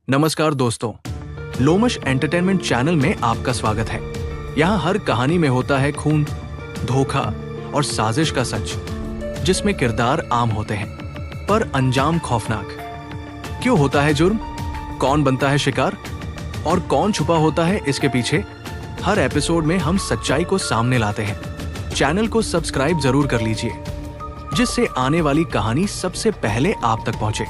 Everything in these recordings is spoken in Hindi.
नमस्कार दोस्तों, लोमश एंटरटेनमेंट चैनल में आपका स्वागत है। यहाँ हर कहानी में होता है खून, धोखा और साजिश का सच, जिसमें किरदार आम होते हैं पर अंजाम खौफनाक। क्यों होता है जुर्म, कौन बनता है शिकार और कौन छुपा होता है इसके पीछे? हर एपिसोड में हम सच्चाई को सामने लाते हैं। चैनल को सब्सक्राइब जरूर कर लीजिए, जिससे आने वाली कहानी सबसे पहले आप तक पहुंचे।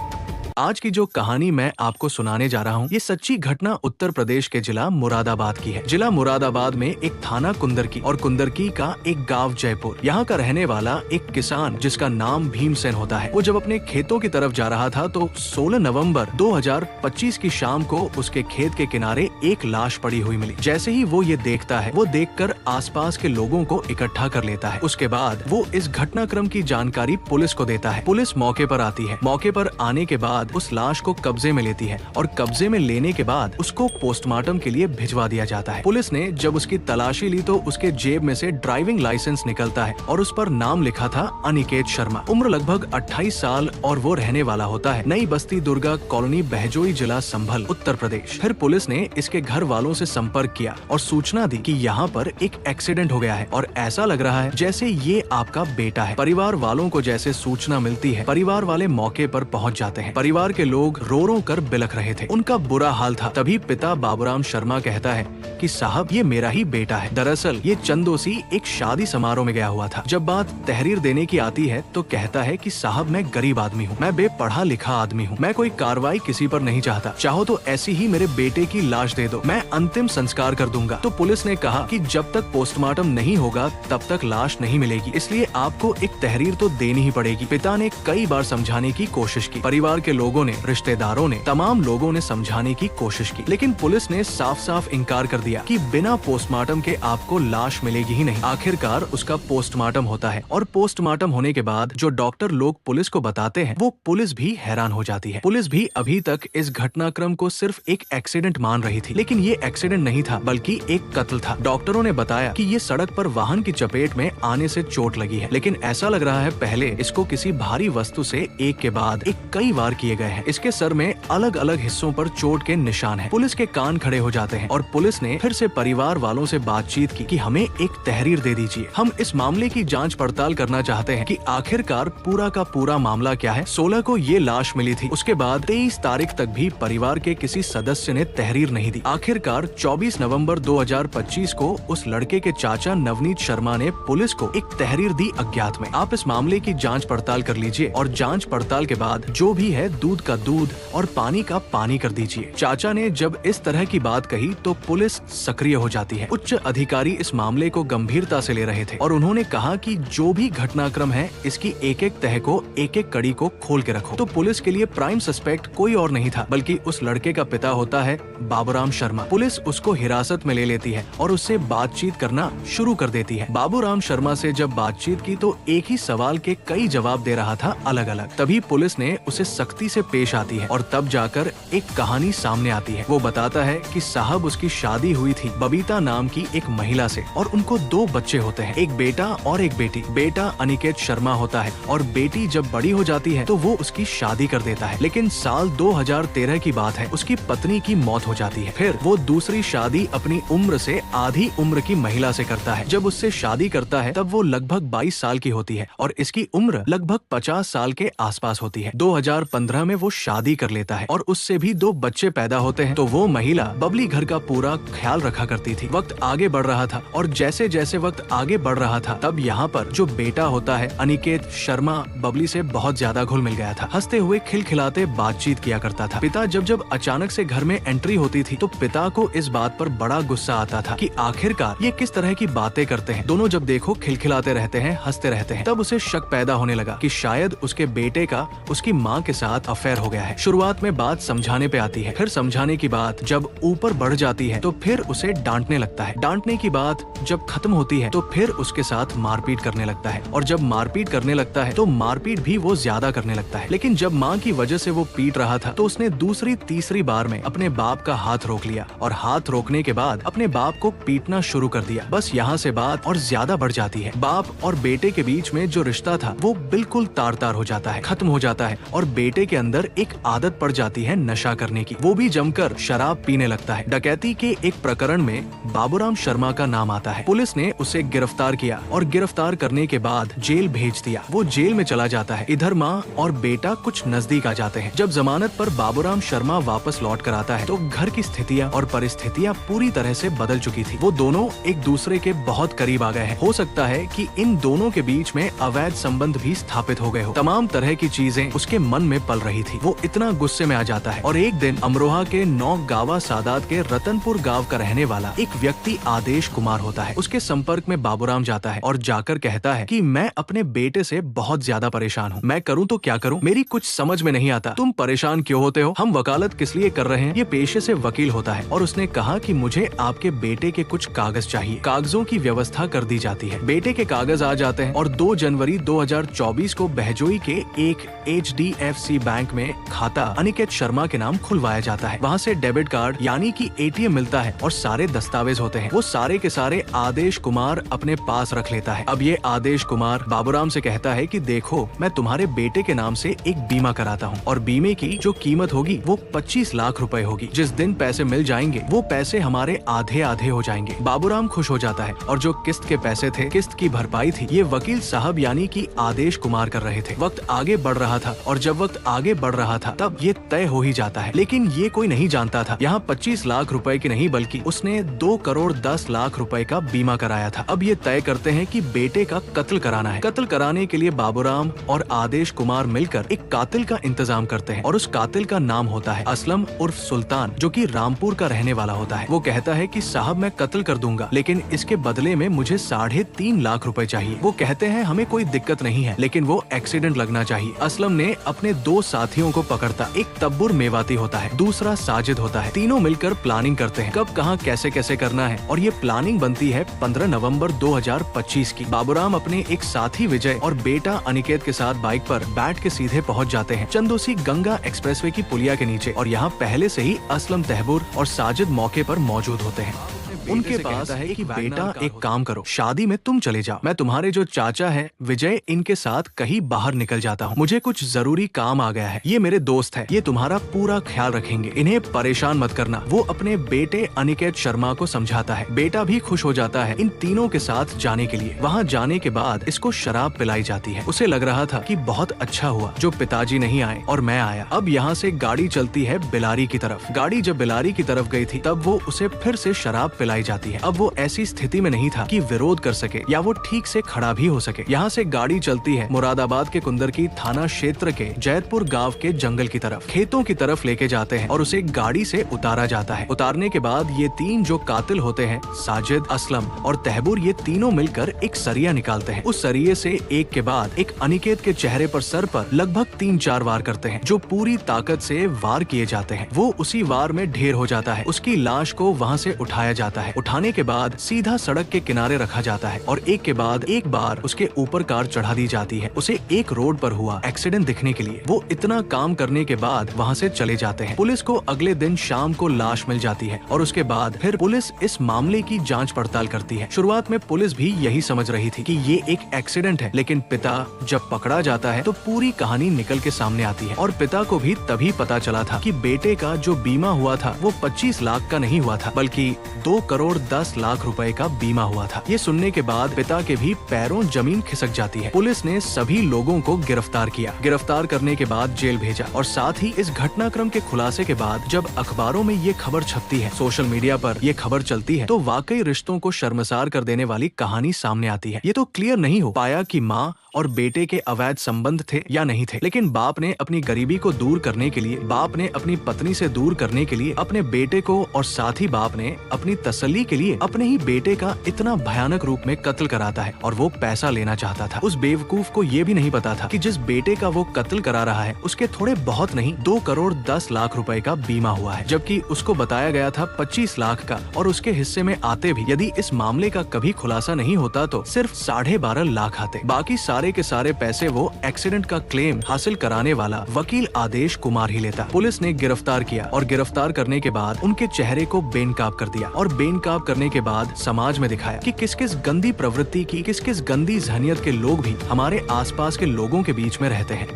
आज की जो कहानी मैं आपको सुनाने जा रहा हूँ, ये सच्ची घटना उत्तर प्रदेश के जिला मुरादाबाद की है। जिला मुरादाबाद में एक थाना कुंदरकी और कुंदरकी का एक गांव जयपुर। यहाँ का रहने वाला एक किसान जिसका नाम भीमसेन होता है, वो जब अपने खेतों की तरफ जा रहा था तो 16 नवंबर 2025 की शाम को उसके खेत के किनारे एक लाश पड़ी हुई मिली। जैसे ही वो ये देखता है, वो देखकर आसपास के लोगों को इकट्ठा कर लेता है। उसके बाद वो इस घटनाक्रम की जानकारी पुलिस को देता है। पुलिस मौके पर आती है। मौके पर आने के बाद उस लाश को कब्जे में लेती है और कब्जे में लेने के बाद उसको पोस्टमार्टम के लिए भिजवा दिया जाता है। पुलिस ने जब उसकी तलाशी ली तो उसके जेब में से ड्राइविंग लाइसेंस निकलता है और उस पर नाम लिखा था अनिकेत शर्मा। उम्र लगभग 28 साल और वो रहने वाला होता है नई बस्ती दुर्गा कॉलोनी, बहजोई, जिला संभल, उत्तर प्रदेश। फिर पुलिस ने इसके घर वालों से संपर्क किया और सूचना दी कि यहाँ पर एक एक्सीडेंट हो गया है और ऐसा लग रहा है जैसे ये आपका बेटा है। परिवार वालों को जैसे सूचना मिलती है, परिवार वाले मौके पर पहुँच जाते हैं। परिवार के लोग रो रो कर बिलख रहे थे, उनका बुरा हाल था। तभी पिता बाबूराम शर्मा कहता है कि साहब, ये मेरा ही बेटा है। दरअसल ये चंदोसी एक शादी समारोह में गया हुआ था। जब बात तहरीर देने की आती है तो कहता है कि साहब, मैं गरीब आदमी हूँ, मैं बेपढ़ा लिखा आदमी हूँ, मैं कोई कार्रवाई किसी पर नहीं चाहता, चाहो तो ऐसी ही मेरे बेटे की लाश दे दो, मैं अंतिम संस्कार कर दूंगा। तो पुलिस ने कहा कि जब तक पोस्टमार्टम नहीं होगा तब तक लाश नहीं मिलेगी, इसलिए आपको एक तहरीर तो देनी ही पड़ेगी। पिता ने कई बार समझाने की कोशिश की, परिवार के लोगों ने, रिश्तेदारों ने, तमाम लोगों ने समझाने की कोशिश की, लेकिन पुलिस ने साफ साफ इनकार कर दिया कि बिना पोस्टमार्टम के आपको लाश मिलेगी ही नहीं। आखिरकार उसका पोस्टमार्टम होता है और पोस्टमार्टम होने के बाद जो डॉक्टर लोग पुलिस को बताते हैं, वो पुलिस भी हैरान हो जाती है। पुलिस भी अभी तक इस घटनाक्रम को सिर्फ एक एक्सीडेंट मान रही थी, लेकिन ये एक्सीडेंट नहीं था बल्कि एक कत्ल था। डॉक्टरों ने बताया कि ये सड़क पर वाहन की चपेट में आने से चोट लगी है, लेकिन ऐसा लग रहा है पहले इसको किसी भारी वस्तु से एक के बाद एक कई वार किए गए हैं। इसके सर में अलग अलग हिस्सों पर चोट के निशान हैं। पुलिस के कान खड़े हो जाते हैं और पुलिस ने फिर से परिवार वालों से बातचीत की कि हमें एक तहरीर दे दीजिए, हम इस मामले की जांच पड़ताल करना चाहते हैं कि आखिरकार पूरा का पूरा मामला क्या है। 16 को ये लाश मिली थी, उसके बाद 23 तारीख तक भी परिवार के किसी सदस्य ने तहरीर नहीं दी। आखिरकार 24 नवंबर 2025 को उस लड़के के चाचा नवनीत शर्मा ने पुलिस को एक तहरीर दी अज्ञात में। आप इस मामले की जांच पड़ताल कर लीजिए और जांच पड़ताल के बाद जो भी है दूध का दूध और पानी का पानी कर दीजिए। चाचा ने जब इस तरह की बात कही तो पुलिस सक्रिय हो जाती है। उच्च अधिकारी इस मामले को गंभीरता से ले रहे थे और उन्होंने कहा कि जो भी घटनाक्रम है, इसकी एक एक तह को, एक एक कड़ी को खोल के रखो। तो पुलिस के लिए प्राइम सस्पेक्ट कोई और नहीं था बल्कि उस लड़के का पिता होता है बाबूराम शर्मा। पुलिस उसको हिरासत में ले लेती है और उससे बातचीत करना शुरू कर देती है। बाबूराम शर्मा से जब बातचीत की तो एक ही सवाल के कई जवाब दे रहा था अलग अलग। तभी पुलिस ने उसे सख्ती से पेश आती है और तब जाकर एक कहानी सामने आती है। वो बताता है कि साहब, उसकी शादी हुई थी बबीता नाम की एक महिला से और उनको 2 बच्चे होते हैं, एक बेटा और एक बेटी। बेटा अनिकेत शर्मा होता है और बेटी जब बड़ी हो जाती है तो वो उसकी शादी कर देता है, लेकिन साल 2013 की बात है, उसकी पत्नी की मौत हो जाती है। फिर वो दूसरी शादी अपनी उम्र से आधी उम्र की महिला से करता है। जब उससे शादी करता है तब वो लगभग 22 साल की होती है और इसकी उम्र लगभग 50 साल के आसपास होती है। 2015 में वो शादी कर लेता है और उससे भी 2 बच्चे पैदा होते हैं। तो वो महिला बबली घर का पूरा ख्याल रखा करती थी। वक्त आगे बढ़ रहा था और जैसे जैसे वक्त आगे बढ़ रहा था तब यहाँ पर जो बेटा होता है अनिकेत शर्मा, बबली से बहुत ज्यादा घुल मिल गया था। हंसते हुए खिलखिलाते बातचीत किया करता था। पिता जब अचानक से घर में एंट्री होती थी तो पिता को इस बात पर बड़ा गुस्सा आता था कि आखिरकार ये किस तरह की बातें करते हैं। दोनों जब देखो खिलखिलाते रहते हैं, हंसते रहते हैं। तब उसे शक पैदा होने लगा कि शायद उसके बेटे का उसकी माँ के साथ अफेयर हो गया है। शुरुआत में बात समझाने पे आती है, फिर समझाने की बात जब ऊपर बढ़ जाती है तो फिर उसे डांटने लगता है। डांटने की बात जब खत्म होती है तो फिर उसके साथ मारपीट करने लगता है और जब मारपीट करने लगता है तो मारपीट भी वो ज्यादा करने लगता है। लेकिन जब माँ की वजह से वो पीट रहा था तो उसने दूसरी तीसरी बार में अपने बाप का हाथ रोक लिया और हाथ रोकने के बाद अपने बाप को पीटना शुरू कर दिया। बस यहाँ से बात और ज्यादा बढ़ जाती है। बाप और बेटे के बीच में जो रिश्ता था वो बिल्कुल तार तार हो जाता है, खत्म हो जाता है और बेटे के अंदर एक आदत पड़ जाती है नशा करने की। वो भी जमकर शराब पीने लगता है। डकैती के एक प्रकरण में बाबूराम शर्मा का नाम आता है। पुलिस ने उसे गिरफ्तार किया और गिरफ्तार करने के बाद जेल भेज दिया। वो जेल में चला जाता है। इधर माँ और बेटा कुछ नजदीक आ जाते हैं। जब जमानत पर बाबूराम शर्मा वापस लौट कर आता है तो घर की स्थितियाँ और परिस्थितियाँ पूरी तरह से बदल चुकी थी। वो दोनों एक दूसरे के बहुत करीब आ गए हैं। हो सकता है कि इन दोनों के बीच में अवैध संबंध भी स्थापित हो गए हो। तमाम तरह की चीजें उसके मन में पल रही थी। वो इतना गुस्से में आ जाता है और एक दिन अमरोहा के नौगावा सादात के रतनपुर गांव का रहने वाला एक व्यक्ति आदेश कुमार होता है। उसके संपर्क में बाबूराम जाता है और जाकर कहता है कि मैं अपने बेटे से बहुत ज्यादा परेशान हूँ। मैं करूँ तो क्या करूँ, मेरी कुछ समझ में नहीं आता। तुम परेशान क्यों होते हो? हम वकालत किस लिए कर रहे हैं? ये पेशे से वकील होता है। और उसने कहा कि मुझे आपके बेटे के कुछ कागज चाहिए। कागजों की व्यवस्था कर दी जाती है। बेटे के कागज आ जाते हैं और 2 जनवरी 2024 को बहजोई के एक HDFC बैंक में खाता अनिकेत शर्मा के नाम खुलवाया जाता है। वहाँ से डेबिट कार्ड यानी कि ATM मिलता है और सारे दस्तावेज होते हैं। वो सारे के सारे आदेश कुमार अपने पास रख लेता है। अब ये आदेश कुमार बाबूराम से कहता है कि देखो, मैं तुम्हारे बेटे के नाम से एक बीमा कराता हूँ और बीमे की जो कीमत होगी वो 25 लाख रुपए होगी। जिस दिन पैसे मिल जाएंगे वो पैसे हमारे आधे आधे हो जाएंगे। बाबूराम खुश हो जाता है और जो किस्त के पैसे थे, किस्त की भरपाई थी, ये वकील साहब यानी कि आदेश कुमार कर रहे थे। वक्त आगे बढ़ रहा था और जब वक्त आगे बढ़ रहा था तब ये तय हो ही जाता है। लेकिन ये कोई नहीं जानता था यहाँ 25 लाख रुपए की नहीं बल्कि उसने 2 करोड़ 10 लाख रुपए का बीमा कराया था। अब ये तय करते हैं कि बेटे का कत्ल कराना है। कत्ल कराने के लिए बाबूराम और आदेश कुमार मिलकर एक कातिल का इंतजाम करते हैं और उस कातिल का नाम होता है असलम उर्फ सुल्तान, जो कि रामपुर का रहने वाला होता है। वो कहता है कि साहब मैं कत्ल कर दूंगा लेकिन इसके बदले में मुझे 3.5 लाख रुपए चाहिए। वो कहते हैं हमें कोई दिक्कत नहीं है लेकिन वो एक्सीडेंट लगना चाहिए। असलम ने अपने 2 साथियों को पकड़ता। एक तब्बुर मेवाती होता है, दूसरा साजिद होता है। तीनों मिलकर प्लानिंग करते हैं कब कहाँ कैसे कैसे करना है और ये प्लानिंग बनती है 15 नवंबर 2025 की। बाबूराम अपने एक साथी विजय और बेटा अनिकेत के साथ बाइक पर बैठ के सीधे पहुंच जाते हैं चंदोसी गंगा एक्सप्रेसवे की पुलिया के नीचे और यहाँ पहले से ही असलम, तहबूर और साजिद मौके पर मौजूद होते हैं। उनके पास है कि बेटा एक काम करो, शादी में तुम चले जाओ, मैं तुम्हारे जो चाचा है विजय इनके साथ कहीं बाहर निकल जाता हूँ, मुझे कुछ जरूरी काम आ गया है। ये मेरे दोस्त है, ये तुम्हारा पूरा ख्याल रखेंगे, इन्हें परेशान मत करना। वो अपने बेटे अनिकेत शर्मा को समझाता है। बेटा भी खुश हो जाता है इन तीनों के साथ जाने के लिए। वहाँ जाने के बाद इसको शराब पिलाई जाती है। उसे लग रहा था कि बहुत अच्छा हुआ जो पिताजी नहीं आए और मैं आया। अब यहाँ से गाड़ी चलती है बिलारी की तरफ। गाड़ी जब बिलारी की तरफ गई थी तब वो उसे फिर से शराब पिलाई जाती है। अब वो ऐसी स्थिति में नहीं था कि विरोध कर सके या वो ठीक से खड़ा भी हो सके। यहाँ से गाड़ी चलती है मुरादाबाद के कुंदरकी थाना क्षेत्र के जैतपुर गांव के जंगल की तरफ, खेतों की तरफ लेके जाते हैं और उसे गाड़ी से उतारा जाता है। उतारने के बाद ये 3 जो कातिल होते हैं, साजिद, असलम और तहबूर, ये तीनों मिलकर एक सरिया निकालते हैं। उस सरिये से एक के बाद एक अनिकेत के चेहरे पर, सर पर लगभग 3-4 वार करते हैं जो पूरी ताकत से वार किए जाते हैं। वो उसी वार में ढेर हो जाता है। उसकी लाश को वहाँ से उठाया जाता है। उठाने के बाद सीधा सड़क के किनारे रखा जाता है और एक के बाद एक बार उसके ऊपर कार चढ़ा दी जाती है उसे एक रोड पर हुआ एक्सीडेंट दिखने के लिए। वो इतना काम करने के बाद वहाँ से चले जाते हैं। पुलिस को अगले दिन शाम को लाश मिल जाती है और उसके बाद फिर पुलिस इस मामले की जांच पड़ताल करती है। शुरुआत में पुलिस भी यही समझ रही थी कि ये एक एक्सीडेंट है, लेकिन पिता जब पकड़ा जाता है तो पूरी कहानी निकल के सामने आती है और पिता को भी तभी पता चला था कि बेटे का जो बीमा हुआ था वो 25 लाख का नहीं हुआ था बल्कि 2 करोड़ 10 लाख रुपए का बीमा हुआ था। ये सुनने के बाद पिता के भी पैरों जमीन खिसक जाती है। पुलिस ने सभी लोगों को गिरफ्तार किया। गिरफ्तार करने के बाद जेल भेजा और साथ ही इस घटनाक्रम के खुलासे के बाद जब अखबारों में ये खबर छपती है, सोशल मीडिया पर ये खबर चलती है, तो वाकई रिश्तों को शर्मसार कर देने वाली कहानी सामने आती है। ये तो क्लियर नहीं हो पाया कि माँ और बेटे के अवैध संबंध थे या नहीं थे, लेकिन बाप ने अपनी गरीबी को दूर करने के लिए, बाप ने अपनी पत्नी से दूर करने के लिए अपने बेटे को, और साथ ही बाप ने अपनी तसल्ली के लिए अपने ही बेटे का इतना भयानक रूप में कत्ल कराता है और वो पैसा लेना चाहता था। उस बेवकूफ को ये भी नहीं पता था कि जिस बेटे का वो कत्ल करा रहा है उसके थोड़े बहुत नहीं 2 करोड़ 10 लाख रुपए का बीमा हुआ है, जबकि उसको बताया गया था 25 लाख का और उसके हिस्से में आते भी, यदि इस मामले का कभी खुलासा नहीं होता तो सिर्फ 12.5 लाख आते। बाकी सारे के सारे पैसे वो एक्सीडेंट का क्लेम हासिल कराने वाला वकील आदेश कुमार ही लेता। पुलिस ने गिरफ्तार किया और गिरफ्तार करने के बाद उनके चेहरे को बेनकाब कर दिया और बेनकाब करने के बाद समाज में दिखाया कि किस किस गंदी प्रवृत्ति की, किस किस गंदी जहनियत के लोग भी हमारे आसपास के लोगों के बीच में रहते हैं।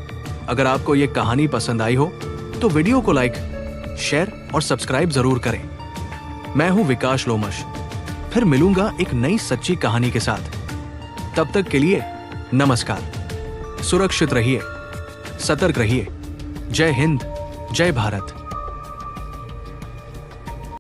अगर आपको ये कहानी पसंद आई हो तो वीडियो को लाइक, शेयर और सब्सक्राइब जरूर करें। मैं हूं विकास लोमश, फिर मिलूंगा एक नई सच्ची कहानी के साथ। तब तक के लिए नमस्कार। सुरक्षित रहिए, सतर्क रहिए। जय हिंद, जय भारत।